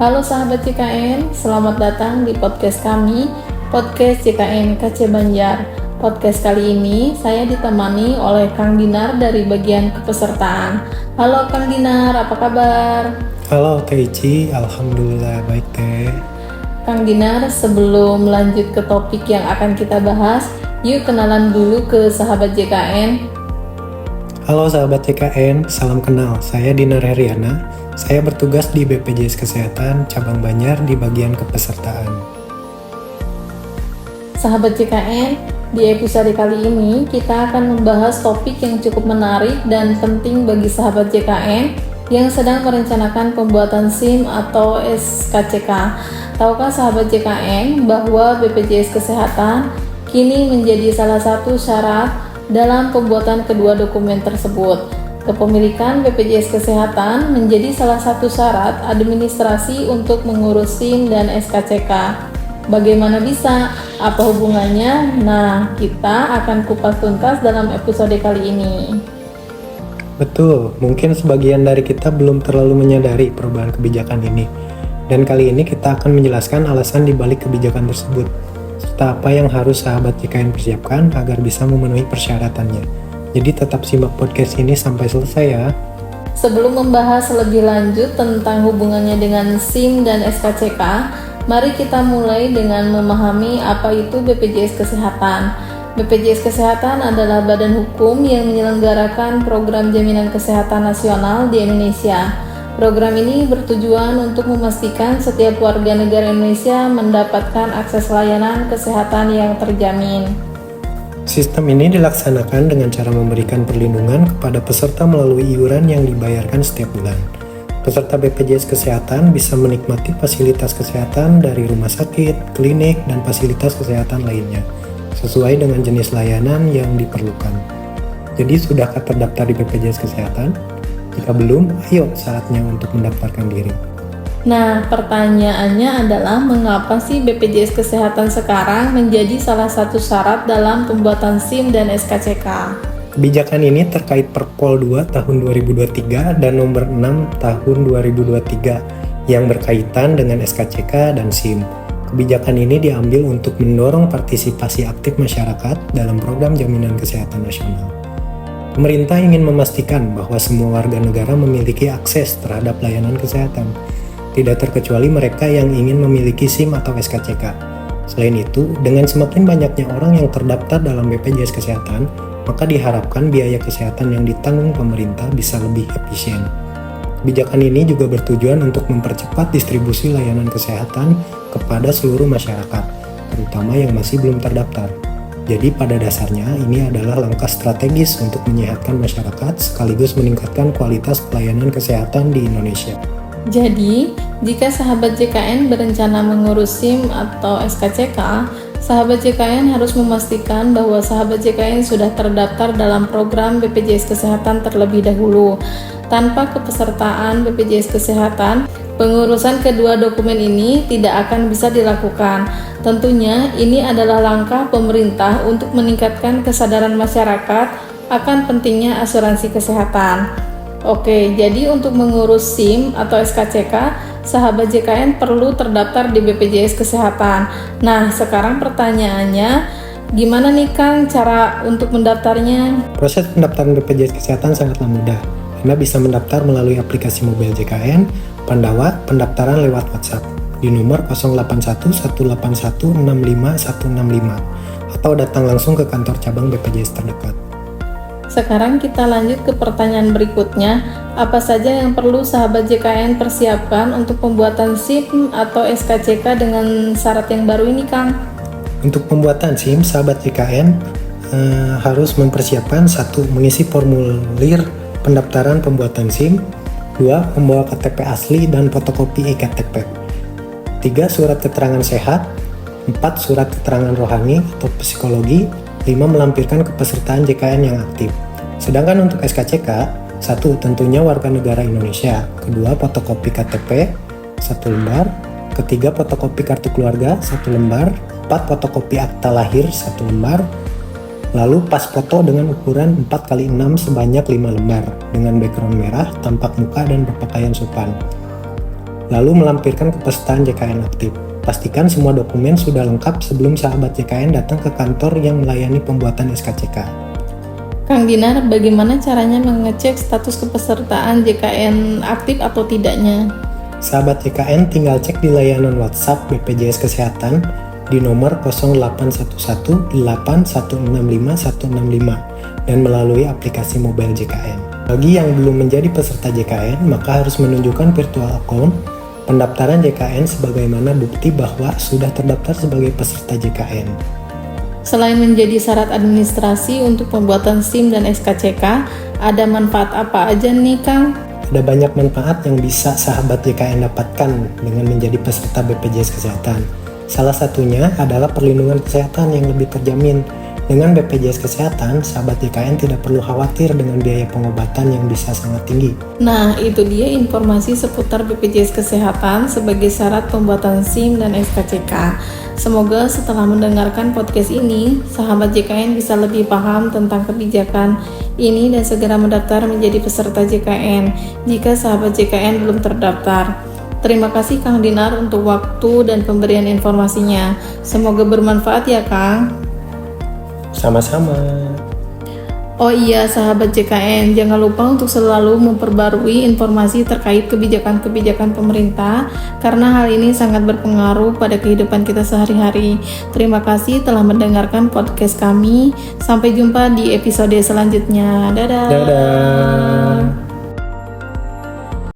Halo sahabat JKN, selamat datang di podcast kami, Podcast JKN KC Banjar. Podcast kali ini saya ditemani oleh Kang Dinar dari bagian kepesertaan. Halo Kang Dinar, apa kabar? Halo Teh Ici, alhamdulillah baik Teh. Kang Dinar, sebelum lanjut ke topik yang akan kita bahas, yuk kenalan dulu ke sahabat JKN. Halo sahabat JKN, salam kenal. Saya Dinar Heriana. Saya bertugas di BPJS Kesehatan Cabang Banjar di bagian kepesertaan. Sahabat JKN, di episode kali ini kita akan membahas topik yang cukup menarik dan penting bagi sahabat JKN yang sedang merencanakan pembuatan SIM atau SKCK. Tahukah sahabat JKN bahwa BPJS Kesehatan kini menjadi salah satu syarat dalam pembuatan kedua dokumen tersebut? Kepemilikan BPJS Kesehatan menjadi salah satu syarat administrasi untuk mengurus SIM dan SKCK. Bagaimana bisa? Apa hubungannya? Nah, kita akan kupas tuntas dalam episode kali ini. Betul, mungkin sebagian dari kita belum terlalu menyadari perubahan kebijakan ini. Dan kali ini kita akan menjelaskan alasan dibalik kebijakan tersebut, serta apa yang harus sahabat JKN persiapkan agar bisa memenuhi persyaratannya. Jadi tetap simak podcast ini sampai selesai ya. Sebelum membahas lebih lanjut tentang hubungannya dengan SIM dan SKCK, mari kita mulai dengan memahami apa itu BPJS Kesehatan. BPJS Kesehatan adalah badan hukum yang menyelenggarakan program jaminan kesehatan nasional di Indonesia. Program ini bertujuan untuk memastikan setiap warga negara Indonesia mendapatkan akses layanan kesehatan yang terjamin. Sistem ini dilaksanakan dengan cara memberikan perlindungan kepada peserta melalui iuran yang dibayarkan setiap bulan. Peserta BPJS Kesehatan bisa menikmati fasilitas kesehatan dari rumah sakit, klinik, dan fasilitas kesehatan lainnya, sesuai dengan jenis layanan yang diperlukan. Jadi sudahkah terdaftar di BPJS Kesehatan? Jika belum, ayo saatnya untuk mendaftarkan diri. Nah, pertanyaannya adalah mengapa sih BPJS Kesehatan sekarang menjadi salah satu syarat dalam pembuatan SIM dan SKCK? Kebijakan ini terkait Perpol 2 tahun 2023 dan nomor 6 tahun 2023 yang berkaitan dengan SKCK dan SIM. Kebijakan ini diambil untuk mendorong partisipasi aktif masyarakat dalam program jaminan kesehatan nasional. Pemerintah ingin memastikan bahwa semua warga negara memiliki akses terhadap layanan kesehatan, tidak terkecuali mereka yang ingin memiliki SIM atau SKCK. Selain itu, dengan semakin banyaknya orang yang terdaftar dalam BPJS Kesehatan, maka diharapkan biaya kesehatan yang ditanggung pemerintah bisa lebih efisien. Kebijakan ini juga bertujuan untuk mempercepat distribusi layanan kesehatan kepada seluruh masyarakat, terutama yang masih belum terdaftar. Jadi pada dasarnya ini adalah langkah strategis untuk menyehatkan masyarakat sekaligus meningkatkan kualitas pelayanan kesehatan di Indonesia. Jadi, jika sahabat JKN berencana mengurus SIM atau SKCK, sahabat JKN harus memastikan bahwa sahabat JKN sudah terdaftar dalam program BPJS Kesehatan terlebih dahulu. Tanpa kepesertaan BPJS Kesehatan, pengurusan kedua dokumen ini tidak akan bisa dilakukan. Tentunya, ini adalah langkah pemerintah untuk meningkatkan kesadaran masyarakat akan pentingnya asuransi kesehatan. Oke, jadi untuk mengurus SIM atau SKCK, sahabat JKN perlu terdaftar di BPJS Kesehatan. Nah, sekarang pertanyaannya, gimana nih Kang cara untuk mendaftarnya? Proses pendaftaran BPJS Kesehatan sangatlah mudah. Anda bisa mendaftar melalui aplikasi mobil JKN, Pandawa, pendaftaran lewat WhatsApp di nomor 0811816565 atau datang langsung ke kantor cabang BPJS terdekat. Sekarang kita lanjut ke pertanyaan berikutnya. Apa saja yang perlu sahabat JKN persiapkan untuk pembuatan SIM atau SKCK dengan syarat yang baru ini, Kang? Untuk pembuatan SIM, sahabat JKN harus mempersiapkan 1. Mengisi formulir pendaftaran pembuatan SIM. 2. Membawa KTP asli dan fotokopi e-KTP. 3. Surat keterangan sehat. 4. Surat keterangan rohani atau psikologi. 5. Melampirkan kepesertaan JKN yang aktif. Sedangkan untuk SKCK, 1. Tentunya warga negara Indonesia. 2. Fotokopi KTP 1 lembar. 3. Fotokopi kartu keluarga 1 lembar. 4. Fotokopi akta lahir 1 lembar. Lalu pas foto dengan ukuran 4x6 sebanyak 5 lembar dengan background merah, tampak muka dan berpakaian sopan. lalu melampirkan kepesertaan JKN aktif. Pastikan semua dokumen sudah lengkap sebelum sahabat JKN datang ke kantor yang melayani pembuatan SKCK. Kang Dinar, bagaimana caranya mengecek status kepesertaan JKN aktif atau tidaknya? Sahabat JKN tinggal cek di layanan WhatsApp BPJS Kesehatan di nomor 0811-8165-165 dan melalui aplikasi mobile JKN. Bagi yang belum menjadi peserta JKN, maka harus menunjukkan virtual account pendaftaran JKN sebagaimana bukti bahwa sudah terdaftar sebagai peserta JKN. Selain menjadi syarat administrasi untuk pembuatan SIM dan SKCK, ada manfaat apa aja nih Kang? Ada banyak manfaat yang bisa sahabat JKN dapatkan dengan menjadi peserta BPJS Kesehatan. Salah satunya adalah perlindungan kesehatan yang lebih terjamin. Dengan BPJS Kesehatan, sahabat JKN tidak perlu khawatir dengan biaya pengobatan yang bisa sangat tinggi. Nah, itu dia informasi seputar BPJS Kesehatan sebagai syarat pembuatan SIM dan SKCK. Semoga setelah mendengarkan podcast ini, sahabat JKN bisa lebih paham tentang kebijakan ini dan segera mendaftar menjadi peserta JKN jika sahabat JKN belum terdaftar. Terima kasih Kang Dinar untuk waktu dan pemberian informasinya. Semoga bermanfaat ya Kang. Sama-sama. Oh iya sahabat JKN, jangan lupa untuk selalu memperbarui informasi terkait kebijakan-kebijakan pemerintah karena hal ini sangat berpengaruh pada kehidupan kita sehari-hari. Terima kasih telah mendengarkan podcast kami. Sampai jumpa di episode selanjutnya. Dadah. Dadah.